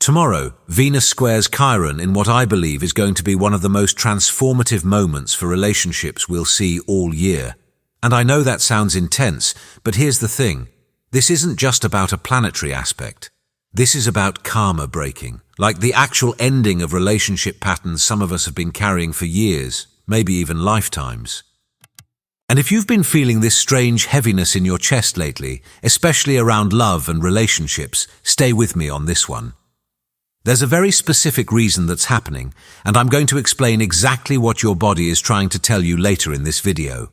Tomorrow, Venus squares Chiron in what I believe is going to be one of the most transformative moments for relationships we'll see all year. And I know that sounds intense, but here's the thing. This isn't just about a planetary aspect. This is about karma breaking, like the actual ending of relationship patterns some of us have been carrying for years, maybe even lifetimes. And if you've been feeling this strange heaviness in your chest lately, especially around love and relationships, stay with me on this one. There's a very specific reason that's happening, and I'm going to explain exactly what your body is trying to tell you later in this video.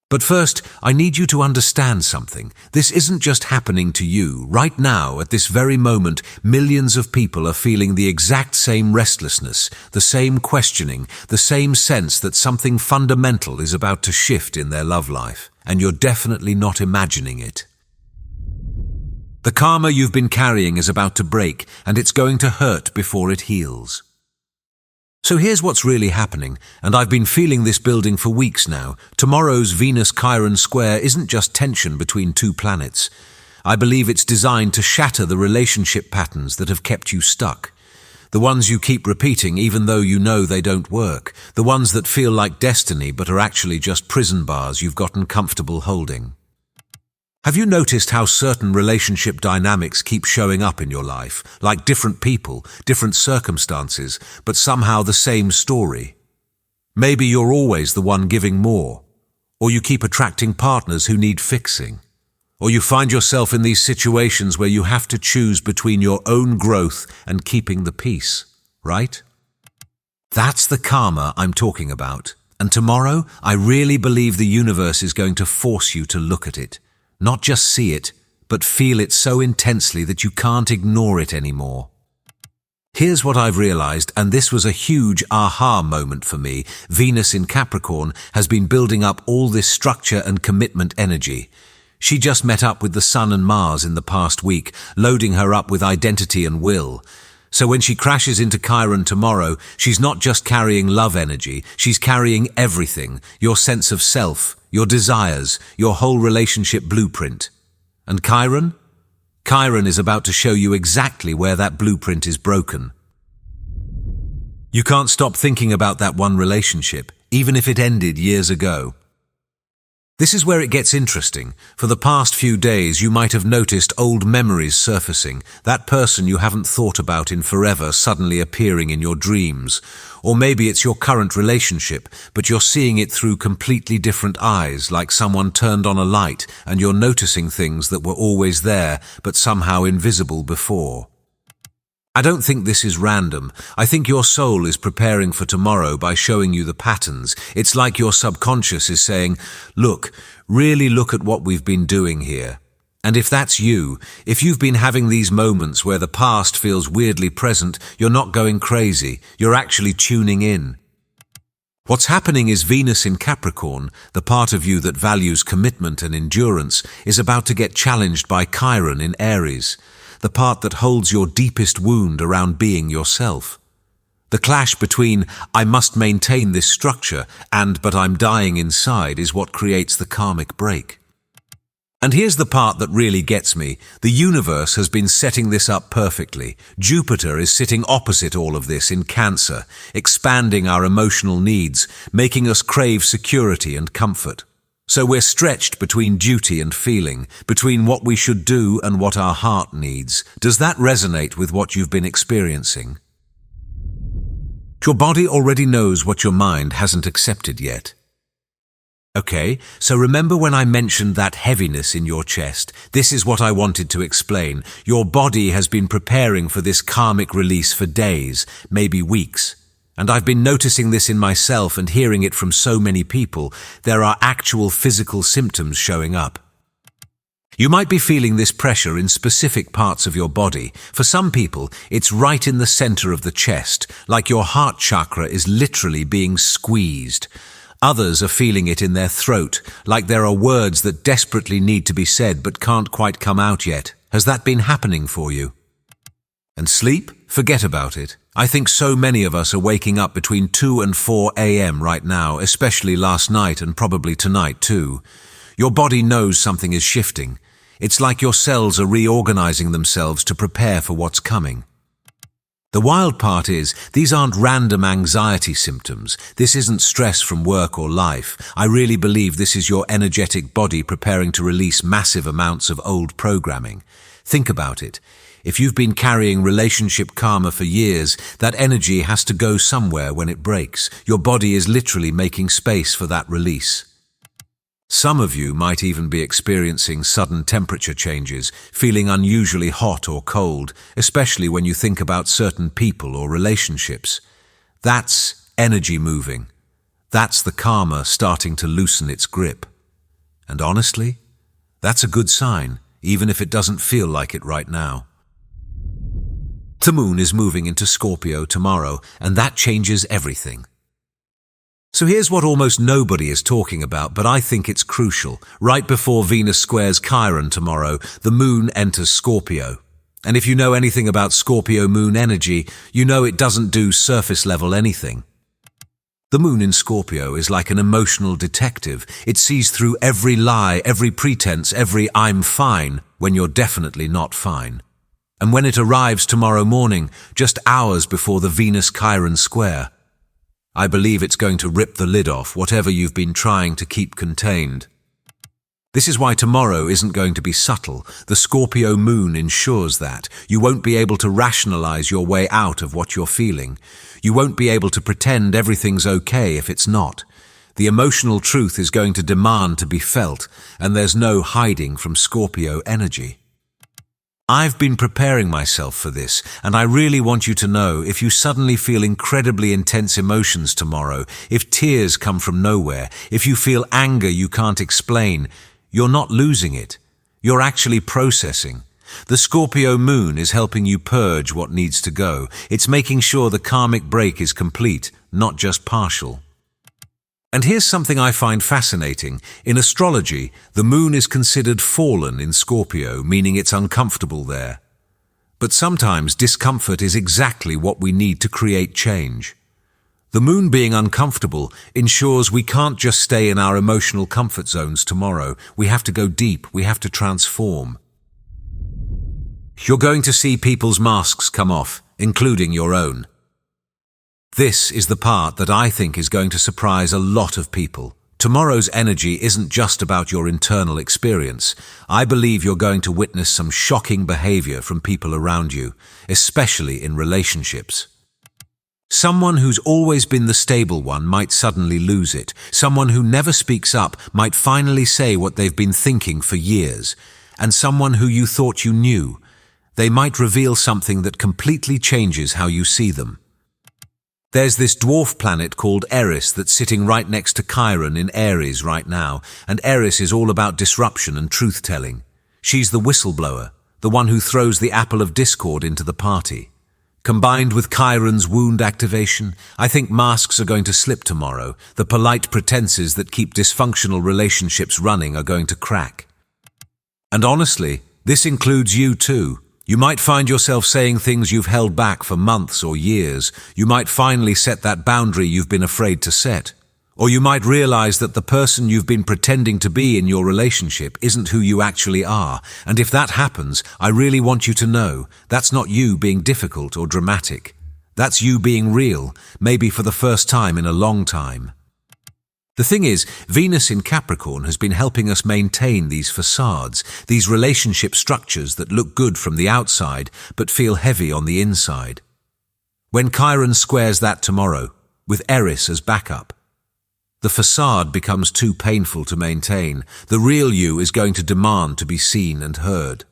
But first, I need you to understand something. This isn't just happening to you. Right now, at this very moment, millions of people are feeling the exact same restlessness, the same questioning, the same sense that something fundamental is about to shift in their love life, and you're definitely not imagining it. The karma you've been carrying is about to break, and it's going to hurt before it heals. So here's what's really happening, and I've been feeling this building for weeks now. Tomorrow's Venus-Chiron square isn't just tension between two planets. I believe it's designed to shatter the relationship patterns that have kept you stuck. The ones you keep repeating even though you know they don't work. The ones that feel like destiny but are actually just prison bars you've gotten comfortable holding. Have you noticed how certain relationship dynamics keep showing up in your life, like different people, different circumstances, but somehow the same story? Maybe you're always the one giving more, or you keep attracting partners who need fixing, or you find yourself in these situations where you have to choose between your own growth and keeping the peace, right? That's the karma I'm talking about, and tomorrow I really believe the universe is going to force you to look at it. Not just see it, but feel it so intensely that you can't ignore it anymore. Here's what I've realized, and this was a huge aha moment for me. Venus in Capricorn has been building up all this structure and commitment energy. She just met up with the Sun and Mars in the past week, loading her up with identity and will. So when she crashes into Chiron tomorrow, she's not just carrying love energy, she's carrying everything, your sense of self, your desires, your whole relationship blueprint. And Chiron? Chiron is about to show you exactly where that blueprint is broken. You can't stop thinking about that one relationship, even if it ended years ago. This is where it gets interesting. For the past few days, you might have noticed old memories surfacing, that person you haven't thought about in forever suddenly appearing in your dreams. Or maybe it's your current relationship, but you're seeing it through completely different eyes, like someone turned on a light and you're noticing things that were always there, but somehow invisible before. I don't think this is random. I think your soul is preparing for tomorrow by showing you the patterns. It's like your subconscious is saying, look, really look at what we've been doing here. And if that's you, if you've been having these moments where the past feels weirdly present, you're not going crazy. You're actually tuning in. What's happening is Venus in Capricorn, the part of you that values commitment and endurance, is about to get challenged by Chiron in Aries, the part that holds your deepest wound around being yourself. The clash between, I must maintain this structure, and, but I'm dying inside, is what creates the karmic break. And here's the part that really gets me. The universe has been setting this up perfectly. Jupiter is sitting opposite all of this in Cancer, expanding our emotional needs, making us crave security and comfort. So we're stretched between duty and feeling, between what we should do and what our heart needs. Does that resonate with what you've been experiencing? Your body already knows what your mind hasn't accepted yet. Okay, so remember when I mentioned that heaviness in your chest? This is what I wanted to explain. Your body has been preparing for this karmic release for days, maybe weeks. And I've been noticing this in myself and hearing it from so many people. There are actual physical symptoms showing up. You might be feeling this pressure in specific parts of your body. For some people, it's right in the center of the chest, like your heart chakra is literally being squeezed. Others are feeling it in their throat, like there are words that desperately need to be said but can't quite come out yet. Has that been happening for you? And sleep? Forget about it. I think so many of us are waking up between 2 and 4 a.m. right now, especially last night and probably tonight too. Your body knows something is shifting. It's like your cells are reorganizing themselves to prepare for what's coming. The wild part is, these aren't random anxiety symptoms. This isn't stress from work or life. I really believe this is your energetic body preparing to release massive amounts of old programming. Think about it. If you've been carrying relationship karma for years, that energy has to go somewhere when it breaks. Your body is literally making space for that release. Some of you might even be experiencing sudden temperature changes, feeling unusually hot or cold, especially when you think about certain people or relationships. That's energy moving. That's the karma starting to loosen its grip. And honestly, that's a good sign, even if it doesn't feel like it right now. The moon is moving into Scorpio tomorrow, and that changes everything. So here's what almost nobody is talking about, but I think it's crucial. Right before Venus squares Chiron tomorrow, the moon enters Scorpio. And if you know anything about Scorpio moon energy, you know it doesn't do surface level anything. The moon in Scorpio is like an emotional detective. It sees through every lie, every pretense, every "I'm fine" when you're definitely not fine. And when it arrives tomorrow morning, just hours before the Venus-Chiron square, I believe it's going to rip the lid off whatever you've been trying to keep contained. This is why tomorrow isn't going to be subtle. The Scorpio moon ensures that. You won't be able to rationalize your way out of what you're feeling. You won't be able to pretend everything's okay if it's not. The emotional truth is going to demand to be felt, and there's no hiding from Scorpio energy. I've been preparing myself for this, and I really want you to know, if you suddenly feel incredibly intense emotions tomorrow, if tears come from nowhere, if you feel anger you can't explain, you're not losing it. You're actually processing. The Scorpio moon is helping you purge what needs to go. It's making sure the karmic break is complete, not just partial. And here's something I find fascinating. In astrology, the moon is considered fallen in Scorpio, meaning it's uncomfortable there. But sometimes discomfort is exactly what we need to create change. The moon being uncomfortable ensures we can't just stay in our emotional comfort zones tomorrow. We have to go deep. We have to transform. You're going to see people's masks come off, including your own. This is the part that I think is going to surprise a lot of people. Tomorrow's energy isn't just about your internal experience. I believe you're going to witness some shocking behavior from people around you, especially in relationships. Someone who's always been the stable one might suddenly lose it. Someone who never speaks up might finally say what they've been thinking for years. And someone who you thought you knew, they might reveal something that completely changes how you see them. There's this dwarf planet called Eris that's sitting right next to Chiron in Aries right now, and Eris is all about disruption and truth-telling. She's the whistleblower, the one who throws the apple of discord into the party. Combined with Chiron's wound activation, I think masks are going to slip tomorrow. The polite pretenses that keep dysfunctional relationships running are going to crack. And honestly, this includes you too. You might find yourself saying things you've held back for months or years. You might finally set that boundary you've been afraid to set. Or you might realize that the person you've been pretending to be in your relationship isn't who you actually are. And if that happens, I really want you to know, that's not you being difficult or dramatic. That's you being real, maybe for the first time in a long time. The thing is, Venus in Capricorn has been helping us maintain these facades, these relationship structures that look good from the outside but feel heavy on the inside. When Chiron squares that tomorrow, with Eris as backup, the facade becomes too painful to maintain. The real you is going to demand to be seen and heard.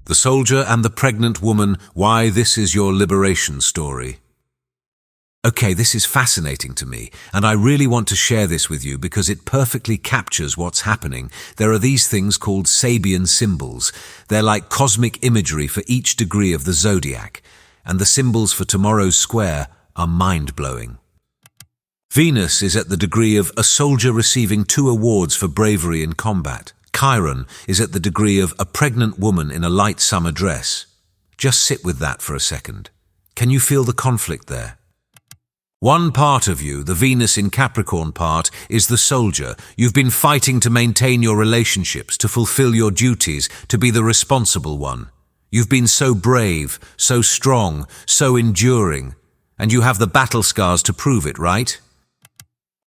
The soldier and the pregnant woman, why this is your liberation story. Okay, this is fascinating to me, and I really want to share this with you because it perfectly captures what's happening. There are these things called Sabian symbols. They're like cosmic imagery for each degree of the zodiac, and the symbols for tomorrow's square are mind-blowing. Venus is at the degree of a soldier receiving 2 awards for bravery in combat. Chiron is at the degree of a pregnant woman in a light summer dress. Just sit with that for a second. Can you feel the conflict there? One part of you, the Venus in Capricorn part, is the soldier. You've been fighting to maintain your relationships, to fulfill your duties, to be the responsible one. You've been so brave, so strong, so enduring, and you have the battle scars to prove it, right?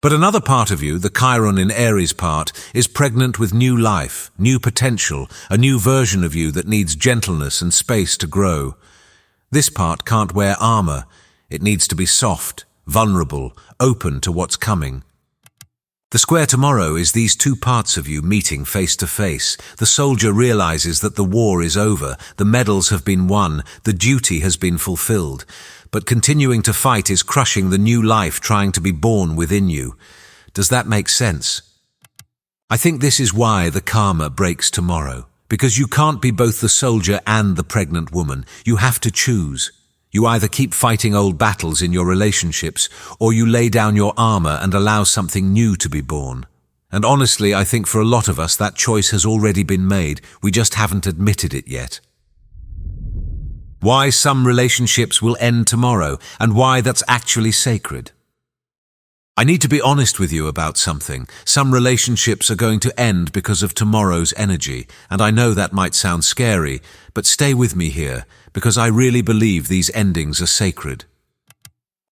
But another part of you, the Chiron in Aries part, is pregnant with new life, new potential, a new version of you that needs gentleness and space to grow. This part can't wear armor. It needs to be soft, vulnerable, open to what's coming. The square tomorrow is these two parts of you meeting face to face. The soldier realizes that the war is over, the medals have been won, the duty has been fulfilled. But continuing to fight is crushing the new life trying to be born within you. Does that make sense? I think this is why the karma breaks tomorrow. Because you can't be both the soldier and the pregnant woman. You have to choose. You either keep fighting old battles in your relationships, or you lay down your armor and allow something new to be born. And honestly, I think for a lot of us that choice has already been made. We just haven't admitted it yet. Why some relationships will end tomorrow, and why that's actually sacred. I need to be honest with you about something. Some relationships are going to end because of tomorrow's energy, and I know that might sound scary, but stay with me here, because I really believe these endings are sacred.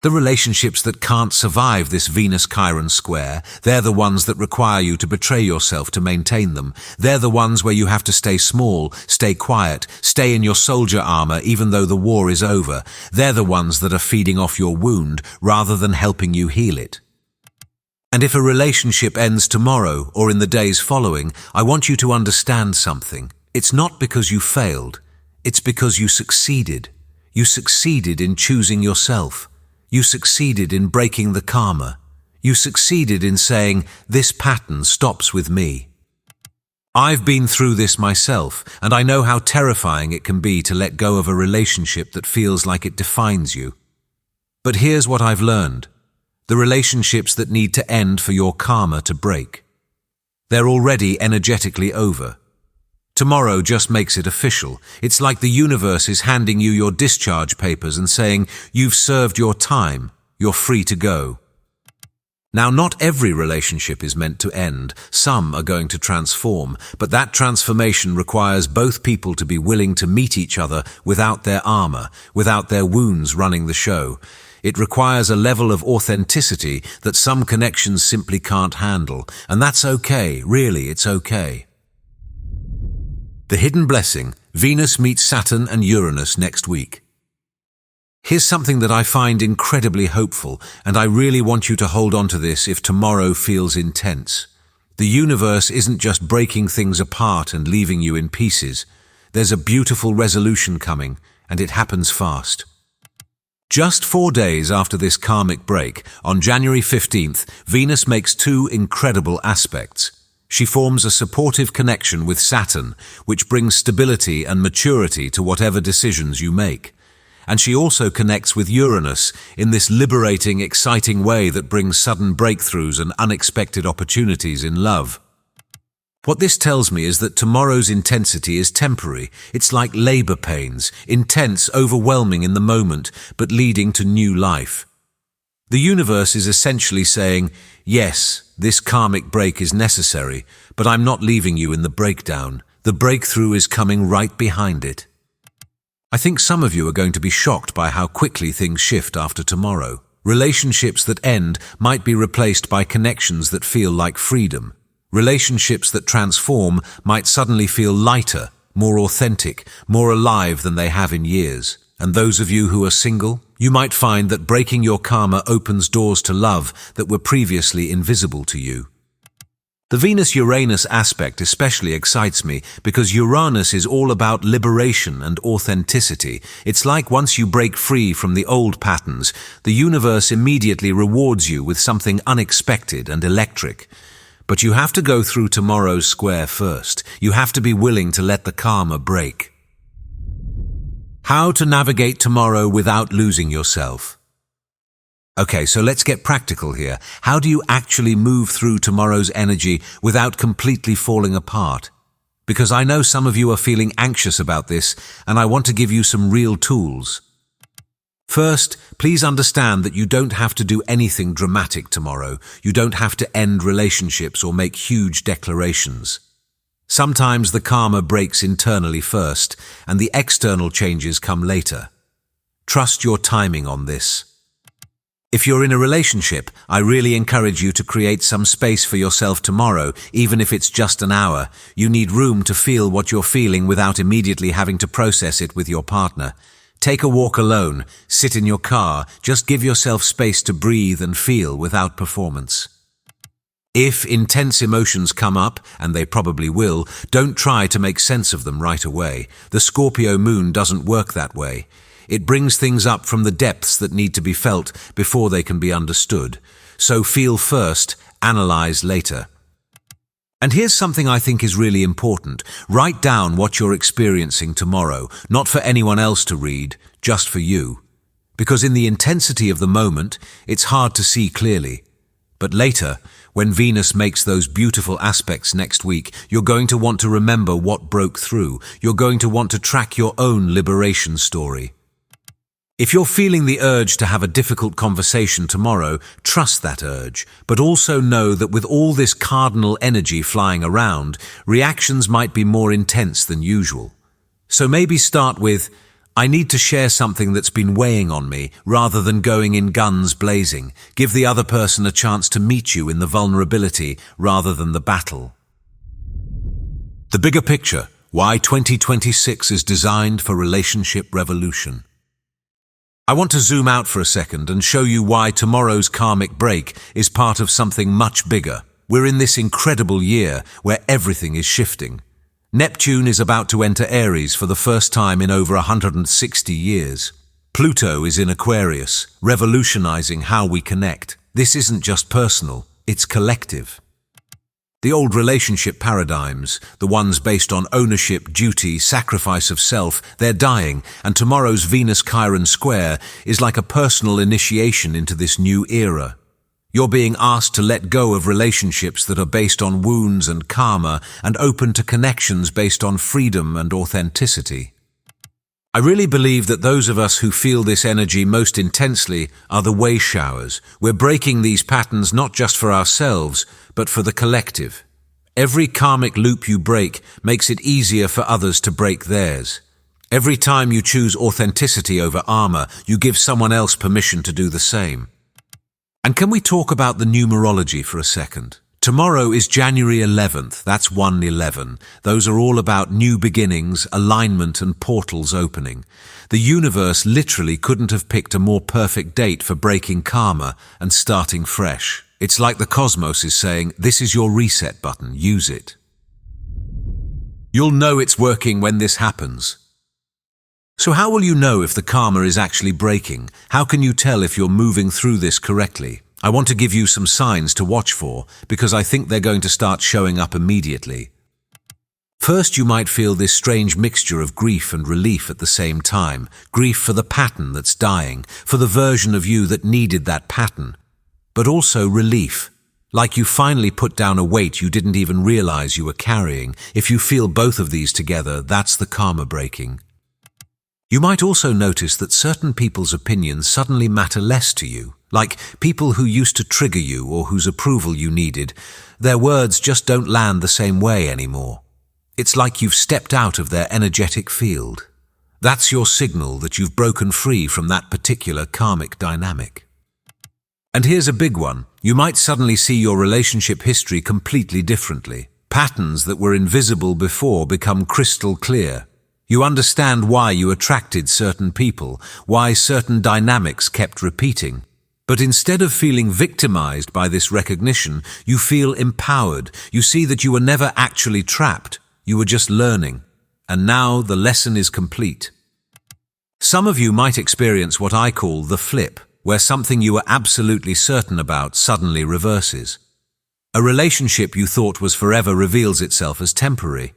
The relationships that can't survive this Venus-Chiron square, they're the ones that require you to betray yourself to maintain them. They're the ones where you have to stay small, stay quiet, stay in your soldier armor even though the war is over. They're the ones that are feeding off your wound rather than helping you heal it. And if a relationship ends tomorrow or in the days following, I want you to understand something. It's not because you failed. It's because you succeeded. You succeeded in choosing yourself. You succeeded in breaking the karma. You succeeded in saying, this pattern stops with me. I've been through this myself, and I know how terrifying it can be to let go of a relationship that feels like it defines you. But here's what I've learned. The relationships that need to end for your karma to break. They're already energetically over. Tomorrow just makes it official. It's like the universe is handing you your discharge papers and saying, you've served your time, you're free to go. Now, not every relationship is meant to end. Some are going to transform, but that transformation requires both people to be willing to meet each other without their armor, without their wounds running the show. It requires a level of authenticity that some connections simply can't handle, and that's okay, really, it's okay. The hidden blessing, Venus meets Saturn and Uranus next week. Here's something that I find incredibly hopeful, and I really want you to hold on to this if tomorrow feels intense. The universe isn't just breaking things apart and leaving you in pieces. There's a beautiful resolution coming, and it happens fast. Just 4 days after this karmic break, on January 15th, Venus makes two incredible aspects. She forms a supportive connection with Saturn, which brings stability and maturity to whatever decisions you make. And she also connects with Uranus in this liberating, exciting way that brings sudden breakthroughs and unexpected opportunities in love. What this tells me is that tomorrow's intensity is temporary. It's like labor pains, intense, overwhelming in the moment, but leading to new life. The universe is essentially saying, yes, this karmic break is necessary, but I'm not leaving you in the breakdown. The breakthrough is coming right behind it. I think some of you are going to be shocked by how quickly things shift after tomorrow. Relationships that end might be replaced by connections that feel like freedom. Relationships that transform might suddenly feel lighter, more authentic, more alive than they have in years. And those of you who are single, you might find that breaking your karma opens doors to love that were previously invisible to you. The Venus-Uranus aspect especially excites me because Uranus is all about liberation and authenticity. It's like once you break free from the old patterns, the universe immediately rewards you with something unexpected and electric. But you have to go through tomorrow's square first. You have to be willing to let the karma break. How to navigate tomorrow without losing yourself. Okay, so let's get practical here. How do you actually move through tomorrow's energy without completely falling apart? Because I know some of you are feeling anxious about this, and I want to give you some real tools. First, please understand that you don't have to do anything dramatic tomorrow. You don't have to end relationships or make huge declarations. Sometimes the karma breaks internally first, and the external changes come later. Trust your timing on this. If you're in a relationship, I really encourage you to create some space for yourself tomorrow, even if it's just an hour. You need room to feel what you're feeling without immediately having to process it with your partner. Take a walk alone, sit in your car, just give yourself space to breathe and feel without performance. If intense emotions come up, and they probably will, don't try to make sense of them right away. The Scorpio Moon doesn't work that way. It brings things up from the depths that need to be felt before they can be understood. So feel first, analyze later. And here's something I think is really important. Write down what you're experiencing tomorrow, not for anyone else to read, just for you. Because in the intensity of the moment, it's hard to see clearly. But later, when Venus makes those beautiful aspects next week, you're going to want to remember what broke through. You're going to want to track your own liberation story. If you're feeling the urge to have a difficult conversation tomorrow, trust that urge, but also know that with all this cardinal energy flying around, reactions might be more intense than usual. So maybe start with, I need to share something that's been weighing on me, rather than going in guns blazing. Give the other person a chance to meet you in the vulnerability rather than the battle. The bigger picture, why 2026 is designed for relationship revolution. I want to zoom out for a second and show you why tomorrow's karmic break is part of something much bigger. We're in this incredible year where everything is shifting. Neptune is about to enter Aries for the first time in over 160 years. Pluto is in Aquarius, revolutionizing how we connect. This isn't just personal, it's collective. The old relationship paradigms, the ones based on ownership, duty, sacrifice of self, they're dying, and tomorrow's Venus-Chiron square is like a personal initiation into this new era. You're being asked to let go of relationships that are based on wounds and karma and open to connections based on freedom and authenticity. I really believe that those of us who feel this energy most intensely are the way showers. We're breaking these patterns not just for ourselves, but for the collective. Every karmic loop you break makes it easier for others to break theirs. Every time you choose authenticity over armor, you give someone else permission to do the same. And can we talk about the numerology for a second? Tomorrow is January 11th, that's 111. Those are all about new beginnings, alignment and portals opening. The universe literally couldn't have picked a more perfect date for breaking karma and starting fresh. It's like the cosmos is saying, this is your reset button, use it. You'll know it's working when this happens. So how will you know if the karma is actually breaking? How can you tell if you're moving through this correctly? I want to give you some signs to watch for, because I think they're going to start showing up immediately. First, you might feel this strange mixture of grief and relief at the same time. Grief for the pattern that's dying, for the version of you that needed that pattern. But also relief, like you finally put down a weight you didn't even realize you were carrying. If you feel both of these together, that's the karma breaking. You might also notice that certain people's opinions suddenly matter less to you. Like people who used to trigger you or whose approval you needed, their words just don't land the same way anymore. It's like you've stepped out of their energetic field. That's your signal that you've broken free from that particular karmic dynamic. And here's a big one. You might suddenly see your relationship history completely differently. Patterns that were invisible before become crystal clear. You understand why you attracted certain people, why certain dynamics kept repeating. But instead of feeling victimized by this recognition, you feel empowered. You see that you were never actually trapped. You were just learning. And now the lesson is complete. Some of you might experience what I call the flip, where something you were absolutely certain about suddenly reverses. A relationship you thought was forever reveals itself as temporary.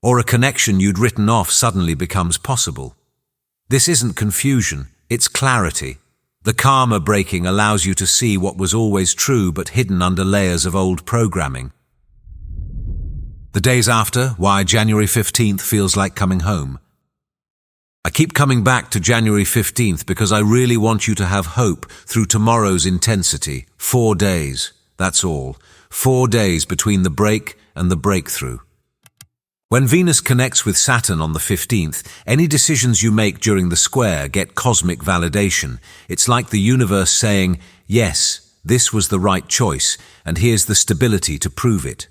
Or a connection you'd written off suddenly becomes possible. This isn't confusion, it's clarity. The karma breaking allows you to see what was always true but hidden under layers of old programming. The days after, why January 15th feels like coming home. I keep coming back to January 15th because I really want you to have hope through tomorrow's intensity. 4 days, that's all. 4 days between the break and the breakthrough. When Venus connects with Saturn on the 15th, any decisions you make during the square get cosmic validation. It's like the universe saying, yes, this was the right choice, and here's the stability to prove it.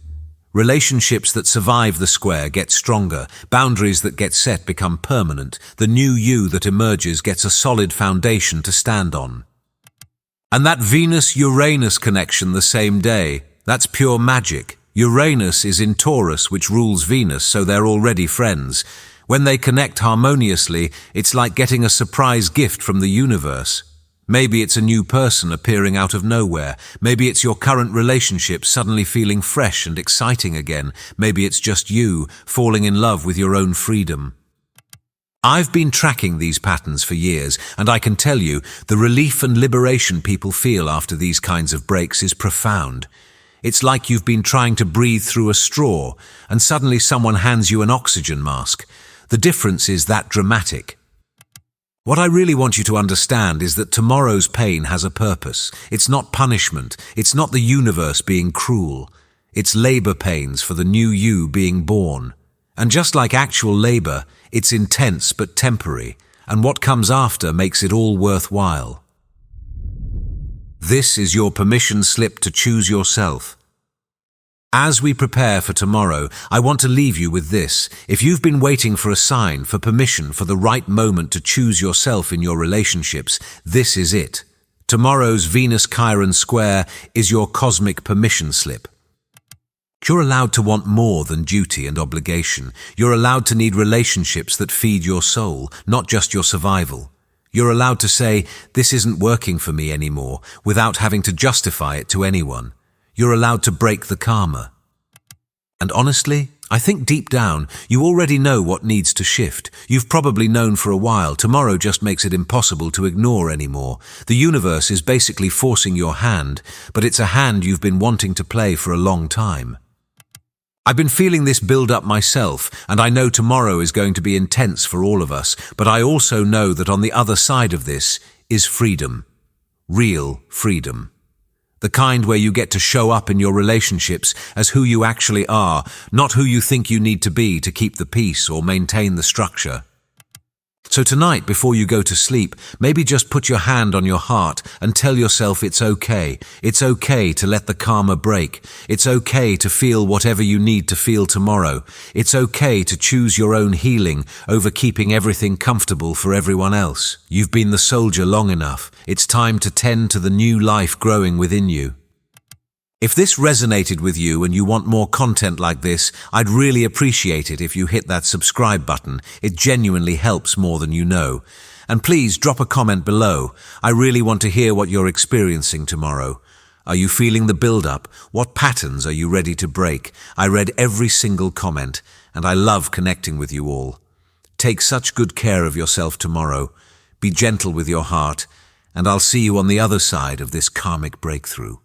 Relationships that survive the square get stronger, boundaries that get set become permanent, the new you that emerges gets a solid foundation to stand on. And that Venus-Uranus connection the same day, that's pure magic. Uranus is in Taurus, which rules Venus, so they're already friends. When they connect harmoniously, it's like getting a surprise gift from the universe. Maybe it's a new person appearing out of nowhere. Maybe it's your current relationship suddenly feeling fresh and exciting again. Maybe it's just you falling in love with your own freedom. I've been tracking these patterns for years, and I can tell you, the relief and liberation people feel after these kinds of breaks is profound. It's like you've been trying to breathe through a straw, and suddenly someone hands you an oxygen mask. The difference is that dramatic. What I really want you to understand is that tomorrow's pain has a purpose. It's not punishment. It's not the universe being cruel. It's labor pains for the new you being born. And just like actual labor, it's intense but temporary, and what comes after makes it all worthwhile. This is your permission slip to choose yourself. As we prepare for tomorrow, I want to leave you with this. If you've been waiting for a sign, for permission, for the right moment to choose yourself in your relationships, this is it. Tomorrow's Venus-Chiron square is your cosmic permission slip. You're allowed to want more than duty and obligation. You're allowed to need relationships that feed your soul, not just your survival. You're allowed to say, this isn't working for me anymore, without having to justify it to anyone. You're allowed to break the karma. And honestly, I think deep down, you already know what needs to shift. You've probably known for a while. Tomorrow just makes it impossible to ignore anymore. The universe is basically forcing your hand, but it's a hand you've been wanting to play for a long time. I've been feeling this build up myself, and I know tomorrow is going to be intense for all of us, but I also know that on the other side of this is freedom. Real freedom. The kind where you get to show up in your relationships as who you actually are, not who you think you need to be to keep the peace or maintain the structure. So tonight, before you go to sleep, maybe just put your hand on your heart and tell yourself it's okay. It's okay to let the karma break. It's okay to feel whatever you need to feel tomorrow. It's okay to choose your own healing over keeping everything comfortable for everyone else. You've been the soldier long enough. It's time to tend to the new life growing within you. If this resonated with you and you want more content like this, I'd really appreciate it if you hit that subscribe button. It genuinely helps more than you know. And please drop a comment below. I really want to hear what you're experiencing tomorrow. Are you feeling the build-up? What patterns are you ready to break? I read every single comment, and I love connecting with you all. Take such good care of yourself tomorrow. Be gentle with your heart, and I'll see you on the other side of this karmic breakthrough.